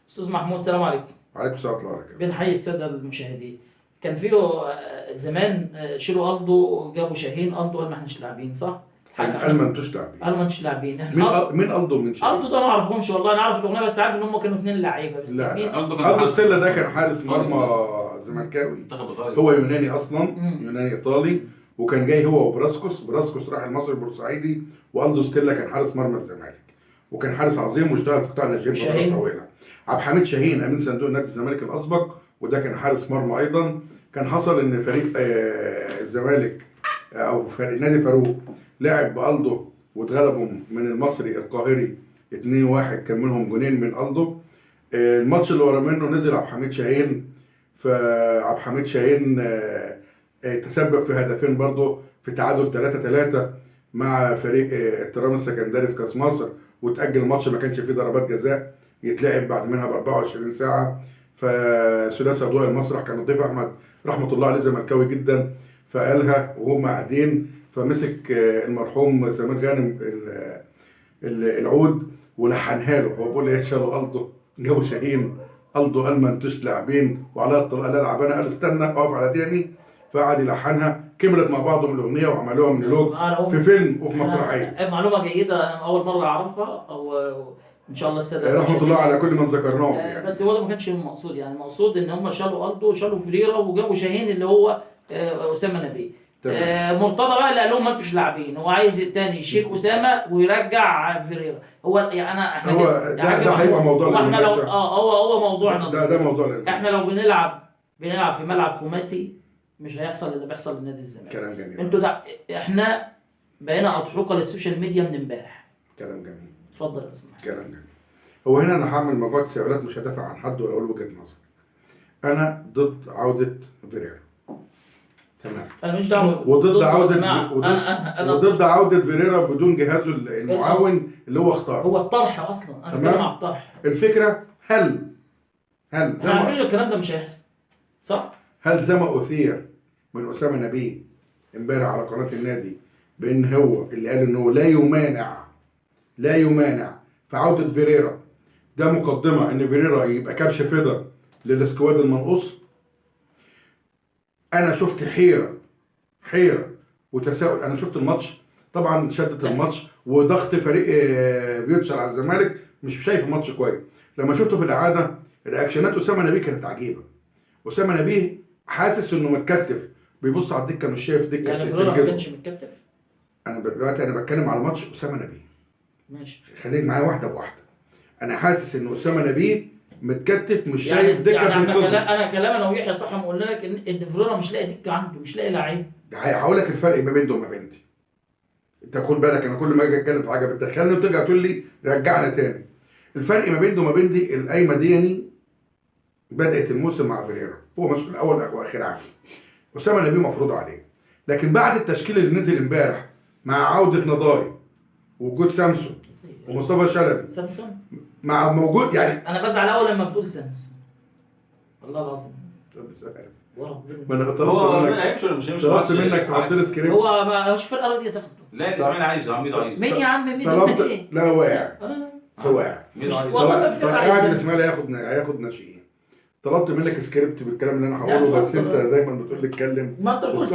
استاذ محمود، سلام عليكم. عليكم السلام ورحمه الله وبركاته. بنحيي الساده المشاهدين. كان في زمان شيلوا الدو جابوا شاهين الدو قال ما احناش لاعبين، صح؟ قال ما انتوش لاعبين. قال ما انتوش لاعبين. احنا مين الدو من شاهين؟ الدو ده ما اعرفهمش والله، انا عارف الاغنيه بس عارف ان هم كانوا اثنين لعيبه بس. لا مين؟ الدو ستيلا ده كان حارس مرمى زملكاوي، هو يوناني اصلا، يوناني ايطالي، وكان جاي هو وبراسكوس راح المصري البورسعيدي، والدو ستيلا كان حارس مرمى الزمالك وكان حارس عظيم واشتغل في قطاع الناشئين فتره طويله. عبد الحميد شاهين امين صندوق نادي الزمالك الاسبق، وده كان حارس مرمى ايضا. كان حصل ان فريق الزمالك او فريق نادي فاروق لعب بالدو واتغلبوا من المصري القاهري 2-1، كان منهم جونين من الدو. الماتش اللي ورا منه نزل عبد الحميد شاهين، فعبد الحميد شاهين تسبب في هدفين برضه في تعادل 3-3 مع فريق الترام السكندري في كاس مصر، وتأجل الماتش، ما كانش فيه ضربات جزاء يتلعب بعد منها ب 24 ساعة. فثلاثي أضواء المسرح كان الضيف أحمد رحمة الله عليه زملكاوي جدا، فقالها وهم قاعدين، فمسك المرحوم سمير غانم العود ولحنها له، هو بيقول ايه شالوا الدو جابوا شاهين الدو قال ما انتوش لاعبين، وعلى الطلاق لا لعبانه، قال استنى اقف على تاني، فقعد يلحنها، كملت مع بعضهم الاغنيه وعملوها مونولوج في فيلم وفي مسرحيه. معلومه جيده، انا اول مره اعرفها، او ان شاء الله الساده رحمه الله على كل من ذكرناهم يعني. بس هو ده ما كانش المقصود، يعني المقصود ان هم شالوا الدو وشالوا فريرا وجابوا شاهين اللي هو اسامه نبيه. مرتضى بقى اللي قال لهم ما انتوش لاعبين، هو عايز الثاني يشيل اسامه ويرجع فريرا. هو يعني احنا هو ده هيبقى موضوع احنا لو هو موضوعنا ده موضوع احنا لو بنلعب في ملعب خماسي مش هيحصل اللي بيحصل لنادي الزمالك. كلام جميل. انتوا ده احنا بقينا اضحوكه للسوشيال ميديا من امبارح. كلام جميل. اتفضل يا استاذ. كلام جميل. هو هنا انا هعمل مجموعه تساؤلات، مش هدافع عن حد ولا اقول وجهه نظر. انا ضد عوده فيريرا. تمام. انا مش دعوه. وضد عوده فيريرا بدون جهازه المعاون اللي هو اختاره. هو الطرح اصلا، انا بتكلم على الطرح. الفكره هل احنا عارفين الكلام ده مش هيحصل، صح؟ هل زي ما اثير من اسامه نبيه امبارح على قناه النادي بان هو اللي قال انه لا يمانع في عوده فيريرا، ده مقدمه ان فيريرا يبقى كبش فدا للسكواد المنقوص؟ انا شفت حيره وتساؤل. انا شفت الماتش طبعا، شدة الماتش وضغط فريق فيوتشر على الزمالك، مش شايف الماتش كويس. لما شفته في الاعاده رياكشنات اسامه نبيه كانت عجيبه. اسامه نبيه حاسس انه متكتف، بيبص على الدكه مش شايف دكه. يعني فيريرا ما كانش متكتف. انا دلوقتي بتكلم على ماتش اسامه نبيه. ماشي، خليك معايا واحده بواحده. انا حاسس ان اسامه نبيه متكتف، مش يعني شايف دكه. يعني انا كلام انا ويحيى صح، ما قلنا لك ان فيريرا مش لاقي دكه عنده، مش لاقي لعيب. هقول لك الفرق ما بين ده وما بين دي. انت خد بالك، انا كل ما اجي اتكلم في حاجه بتدخلني وترجع تقول لي رجعنا تاني. الفرق ما بين ده وما بين دي، القايمه دي بدات الموسم مع فيريرا، هو مسؤول اول واخر عنه. اسامه نبيه مفروض عليه، لكن بعد التشكيل اللي نزل امبارح مع عوده نضاي ووجود سامسون ومصطفى شلبي، سامسون مع موجود، يعني انا بزعل اول لما بتقول سامسون، والله العظيم. ما انا هو هيمشي ولا مش هيمشي؟ طلبت منك تحط لي سكريبت. هو مش فرقه راضيه تاخده. لا الاسماعيلي عايزه، عميد عايزه. مين يا عم؟ مين ايه؟ لا هو واقع. هو واقع. قاعد الاسماعيلي هياخد ناشئين. طلبت منك سكريبت بالكلام اللي انا هقوله، بس انت دايما بتقول لي اتكلم. ما انت بتقول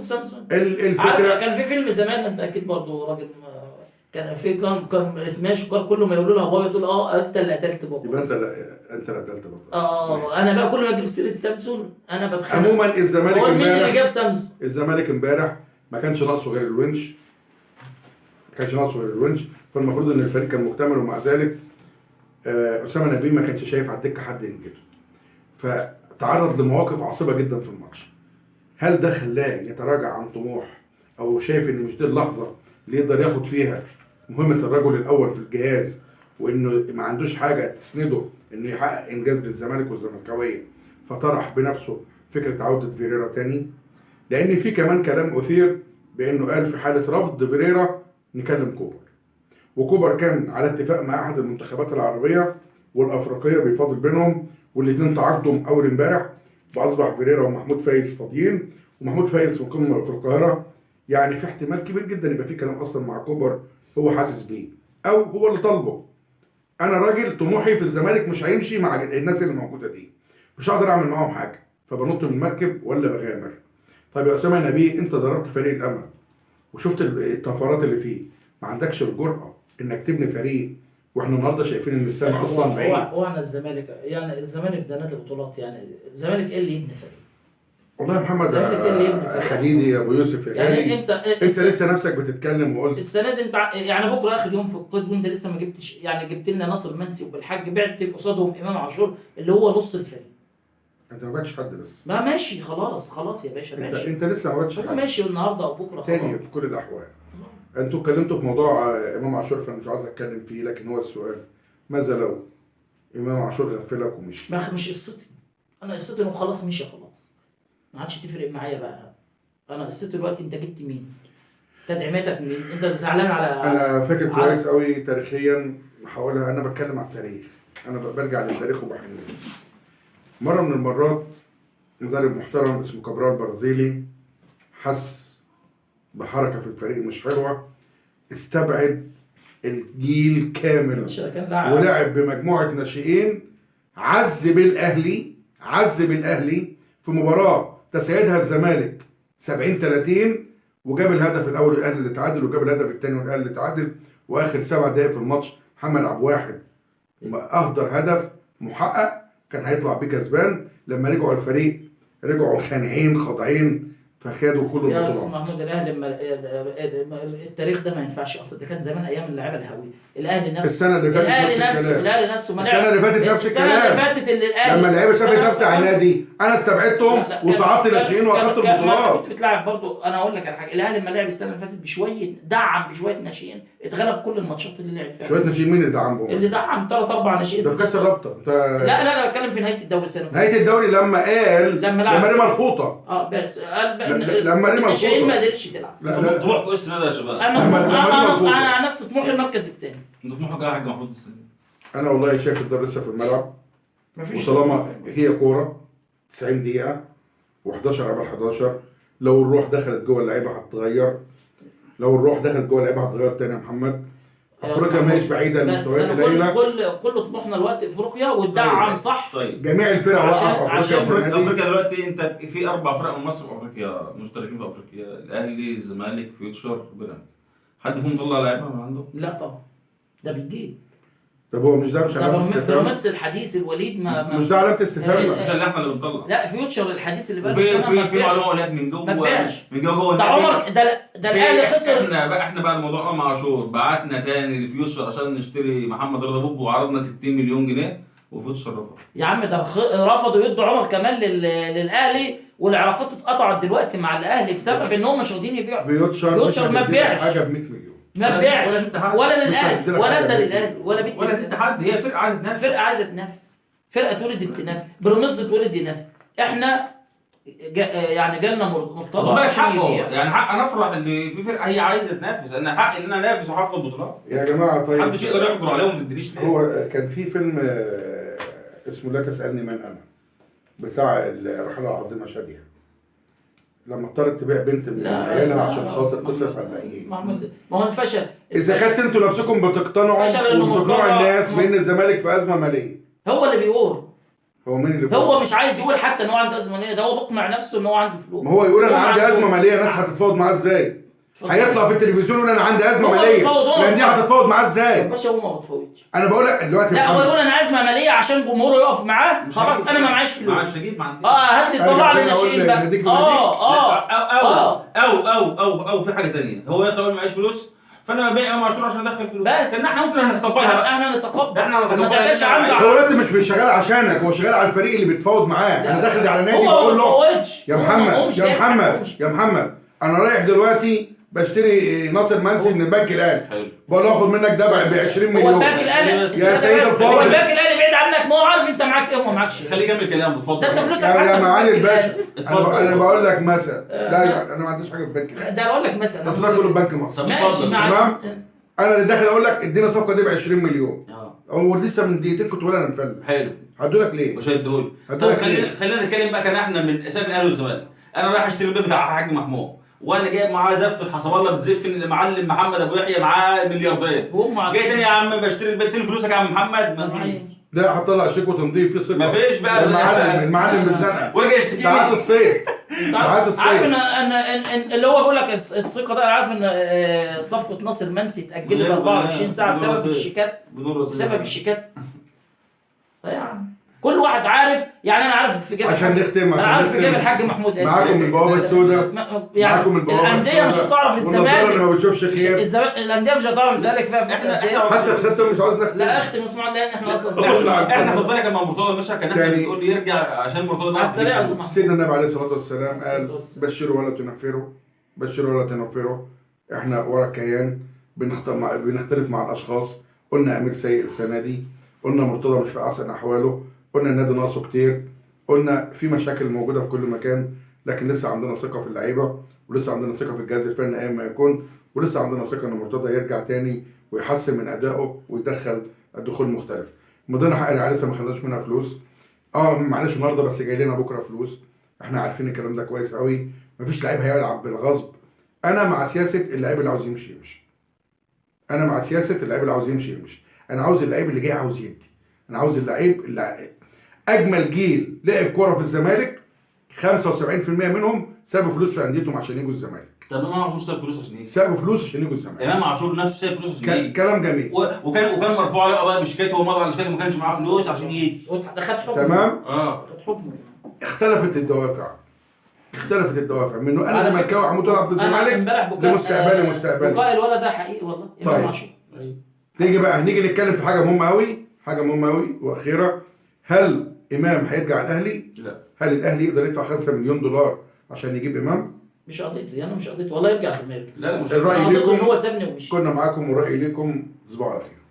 سامسون. الفكره كان في فيلم زمان، انت اكيد برضه راجل، كان في كان اسمها شكار، كل ما يقولوا لها بابا تقول انت اللي قتلت بابا. يبقى انت اللي قتلت بابا. انا بقى كل ما اجيب سيره سامسون انا بتخانق. عموما الزمالك هو مين اللي جاب سامسون؟ الزمالك امبارح ما كانش ناقصه غير الونش. فالمفروض ان الفريق كان مكتمل، ومع ذلك اسامه نبيه ما كانش شايف على الدكه حد ينجده، فتعرض لمواقف عصيبه جدا في الماتش. هل ده خلاه يتراجع عن طموح، او شايف ان مش دي اللحظه اللي يقدر ياخد فيها مهمه الرجل الاول في الجهاز، وانه ما عندوش حاجه تسنده انه يحقق انجاز للزمالك والزملكاويه، فطرح بنفسه فكره عوده فيريرا تاني؟ لان في كمان كلام اثير بانه قال في حاله رفض فيريرا نكلم كوبر، وكوبر كان على اتفاق مع احد المنتخبات العربيه والافريقيه بيفاضل بينهم، والاثنين تعاقدوا اول امبارح، فاصبح فيريرا ومحمود فايز فاضيين، ومحمود فايز مقيم في القاهره. يعني في احتمال كبير جدا يبقى في كلام اصلا مع كوبر هو حاسس بيه، او هو اللي طالبه. انا راجل طموحي في الزمالك مش هيمشي مع الناس اللي موجوده دي، مش هقدر اعمل معاهم حاجه، فبنط من المركب ولا بغامر. طيب يا اسامه نبيه، انت ضربت فريق الامل وشفت الطفرات اللي فيه، ما عندكش الجرأه انك تبني فريق واحنا النهارده شايفين ان السنه اصلا بعيد. هو احنا الزمالك يعني الزمالك ده نادي بطولات، يعني الزمالك ايه اللي يبني فريق؟ والله يا محمد الزمالك إيه اللي يبني فريق؟ حديدي يا ابو يوسف يا غالي، يعني انت لسه نفسك بتتكلم وقلت السنه دي انت يعني بكره اخر يوم في القيد وانت لسه ما جبتش، يعني جبت لنا ناصر منسي وبالحاج، بعت قصادهم امام عاشور اللي هو نص الفريق. انت ما بعتش حد لسه. ما ماشي خلاص يا باشا ماشي. انت لسه ما بعتش حد. ماشي النهارده او بكره خلاص. تاني في كل الاحوال. انتوا اتكلمتوا في موضوع امام عاشور فانا مش عايز اتكلم فيه، لكن هو السؤال ماذا لو امام عاشور غفلك ومشي؟ مش قصتي، انا قصتي انه خلاص مشي خلاص، ما عادش تفرق معايا بقى. انا قصتي دلوقتي انت جبت مين؟ تدعيماتك مين؟ انت زعلان على انا فاكر كويس قوي تاريخيا، هقولها، انا بتكلم عن التاريخ، انا برجع للتاريخ وبحن له. مره من المرات مدرب محترم اسمه كابرال برازيلي حس بحركه في الفريق مش حلوه، استبعد الجيل كامل ولعب بمجموعه ناشئين، عذب الاهلي في مباراه تسيدها الزمالك 70-30 وجاب الهدف الاول الاهلي اللي تعادل، وجاب الهدف الثاني والاهلي اللي تعادل، واخر 7 دقائق في الماتش محمد عبد الواحد اهدر هدف محقق كان هيطلع بيه كسبان. لما رجعوا الفريق رجعوا خانعين خاضعين فخدوا كل البطولات. يا استاذ محمود الاهلي التاريخ ده ما ينفعش اصلا، ده كان زمان ايام اللعيبه الهاويه. الاهلي نفسه السنه اللي فاتت الاهلي نفسه السنه اللي فاتت نفس الكلام. السنه اللي فاتت اللي الاهلي لما اللعيبه شافت نفسي على النادي انا استبعدتهم وصعدت ناشئين واخدت البطولات. كنت بتلعب برضه، انا اقول لك على حاجه، الاهلي لما لعب السنه اللي فاتت بشويه دعم بشويه ناشئين اتغلب كل الماتشات اللي لعب فيها. شويه ناشئين مين اللي دعمهم؟ اللي دعم 3-4 ناشئين ده في كاس الرابطه. لا انا بتكلم في نهايه الدوري السنه نهايه الدوري لما قال لما ريما الفوطه بس لما ريما الناشئين ما قدرتش تلعب. لا طموحكم ايه السنه ده يا شباب؟ انا عن نفسي طموحي المركز الثاني. انتوا طموحكم ايه يا حاج محمود السنه دي؟ انا والله شايف الدار لسه في الملعب، وطالما هي كوره 90 دقيقه و11 على 11، لو الروح دخلت جوه اللعيبه هتتغير، لو الروح دخلت جوه اللعيبه هتتغير تاني يا محمد. افريقيا مش بعيده المستويات قليله، كل طموحنا الوقت افريقيا والدعم صح. طيب جميع الفرق واقعه في افريقيا دلوقتي. انت في 4 فرق من مصر في افريقيا مشتركين في افريقيا، الاهلي الزمالك فيوتشر بيراميدز. حد فيهم طلع لعيبه من عنده؟ لا طبعا ده بيجيب. طب هو مش ده مش علامه استفهام؟ بيراميدز الحديث الوليد مش ده علامه استفهام؟ ده احنا اللي بنطلع. لا فيوتشر الحديث اللي بقى في معلومه ولاد من جوه جوه ده عمر ده الاهلي خسر. احنا بعد موضوع امام عاشور بعتنا تاني لفيوتشر عشان نشتري محمد رضا بوب وعرضنا 60 مليون جنيه وفيوتشر رفض. يا عم ده رفضوا يدوا عمر كمان للاهلي، والعلاقات اتقطعت دلوقتي مع الاهلي بسبب ان هم مش راضيين يبيعوا. فيوتشر ما بيعش حاجه ب 100 مليون، ما بيعش ولا للاهلي ولا انت للاهلي ولا الاتحاد. هي فرقه عايزه تنافس، فرقه اتولدت تنافس، بيراميدز اتولد ينافس. احنا يعني جالنا مرتضى حقه، يعني حق انا افرح ان في فرقه هي عايزه تنافس، انا حق ان انا انافس وهاخد بطولات يا جماعه. طيب محدش يقدر يحجر عليهم ما تدريش ليه. هو كان في فيلم اسمه لا تسالني من انا، بتاع الرحله العظيمه شاديه، لما اضطرت تبيع بنت من عيالها عشان خاطر تصرف على الباقيين. ما هو الفشل. اذا كنت انتوا نفسكم بتقتنعوا وبتقنعوا الناس بان الزمالك في ازمه ماليه، هو اللي بيقول. هو مين اللي بيقول؟ هو مش عايز يقول حتى ان هو عنده ازمه ماليه، ده هو بيقنع نفسه ان هو عنده فلوس. ما هو يقول انا عندي ازمه ماليه، ناس هتتفاوض معاه ازاي؟ هيطلع في التلفزيون يقول انا عندي ازمه ماليه، لان دي هتتفاوض معاه ازاي؟ يا باشا هو ما بتفاوضش. انا بقول لك دلوقتي لا هو يقول انا ازمه ماليه عشان جمهوره يقف معاه، خلاص انا ما معيش فلوس. معاش نجيب ما عنديش. هات لي طلع لي ناشئين بقى. او في حاجه ثانيه، هو يطلع يقول معيش فلوس فانا ببيع امام عاشور عشان ادخل فلوس، بس ان احنا ممكن نتقبلها بقى. احنا نتقبل ما تعملش عنده. هو دلوقتي مش شغال عشانك، هو شغال على الفريق اللي بيتفاوض معاه. انا داخل على نادي بقول له يا محمد انا رايح دلوقتي بشتري ناصر منسي من البنك الاهلي، بقول له اخد منك ده ب 20 مليون. هو البنك الاهلي يا سيد الفاضل، هو البنك الاهلي بعيد عنك، ما هو عارف انت معاك ايه وما معكش. خليه يكمل كلامه اتفضل. ده انت فلوسك يا معالي الباشا. انا بقول لك مثلا، لا انا ما عنديش حاجه في البنك الاهلي، ده بقول لك مثلا بس ده كله بنك مصر. ماشي تمام. انا اللي داخل اقول لك ادينا الصفقه دي ب 20 مليون. هو لسه من دقيقتين كنت بقول انا مفلس. حلو. هدوا لك ليه؟ مش هيدوا لي. طب خلينا نتكلم بقى كان احنا من اسامي الاهلي والزمالك. انا رايح اشتري البيت بتاع حاج محمود وانا جايب معاه زفه حسب الله بتزف المعلم محمد ابو يحيى معاه ملياردير، جاي تاني يا عم بشتري البيت، فين فلوسك يا عم محمد؟ مفيش. لا هطلع شيك وتنظيف في ثقه. مفيش بقى المعلم بالزنقه ورجع يشتكي ساعات الصيد عارف ان اللي هو بيقول لك الثقه ده، عارف ان صفقه ناصر منسي اتاجلت 24 ساعه بسبب الشيكات، بسبب الشيكات. يعني كل واحد عارف، يعني انا عارف في جيب عشان نختم انا عارف في جيب الحاج محمود معاكم البوابه السوداء، يعني معاكم البوابه الانديه مش هتعرف الزمالك اللي ما بتشوفش خير، الانديه مش هتعرف الزمالك فيها فلوس حتى الختم مش عاوز نختم. لا اختم اسمع، لان احنا اصلا احنا خد بالك لما مرتضى مشى كان احنا بنقول لي يرجع عشان مرتضى على السريع. سيدنا النبي عليه الصلاه والسلام قال بشروا ولا تنفروا، بشروا ولا تنفروا. احنا ورا الكيان بنختلف مع الاشخاص. قلنا امير سيء السنه دي، قلنا مرتضى مش في احسن احواله، قلنا النادي ناقصه كتير، قلنا في مشاكل موجوده في كل مكان، لكن لسه عندنا ثقه في اللعيبه، ولسه عندنا ثقه في الجهاز الفني ايا ما يكون، ولسه عندنا ثقه ان مرتضى يرجع تاني ويحسن من ادائه ويدخل دخول مختلف. مضينا حق العيال لسه ما خدناش منها فلوس. معلش النهارده بس جاي لنا بكره فلوس، احنا عارفين الكلام ده كويس قوي. مفيش لعيب هيلعب بالغصب. انا مع سياسه اللعيب اللي عاوز يمشي يمشي. انا مع سياسه اللعيب اللي عاوز يمشي يمشي. انا عاوز اللعيب اللي جاي عاوز يدي. انا عاوز اللعيب اللي اجمل جيل لعب كوره في الزمالك 75% منهم سابوا فلوس في انديتهم عشان يجوا الزمالك. طب امام عاشور ساب فلوس عشان ايه؟ سابوا فلوس عشان يجوا الزمالك. امام عاشور نفسه ساب فلوس عشان ايه؟ كلام جميل. وكان مرفوع عليه قضايا بشيكاته، ومضى على شيكاته، ما كانش معاه فلوس عشان يجي. ده خد حكم. تمام؟ خد حكم. اختلفت الدوافع منه انا زملكاوي عمود العب في الزمالك مستقبلي بقاء الولد ده حقيقي والله. طيب نيجي نتكلم في حاجه مهمه قوي واخيره. هل امام هيرجع الاهلي؟ لا. هل الاهلي يقدر يدفع 5 مليون دولار عشان يجيب امام؟ مش قضيتي، انا مش قضيتي والله يرجع الزمالك. لا مش الراي ليكم، هو سابني ومشي. كنا معاكم والراي ليكم. تصبحوا على خير.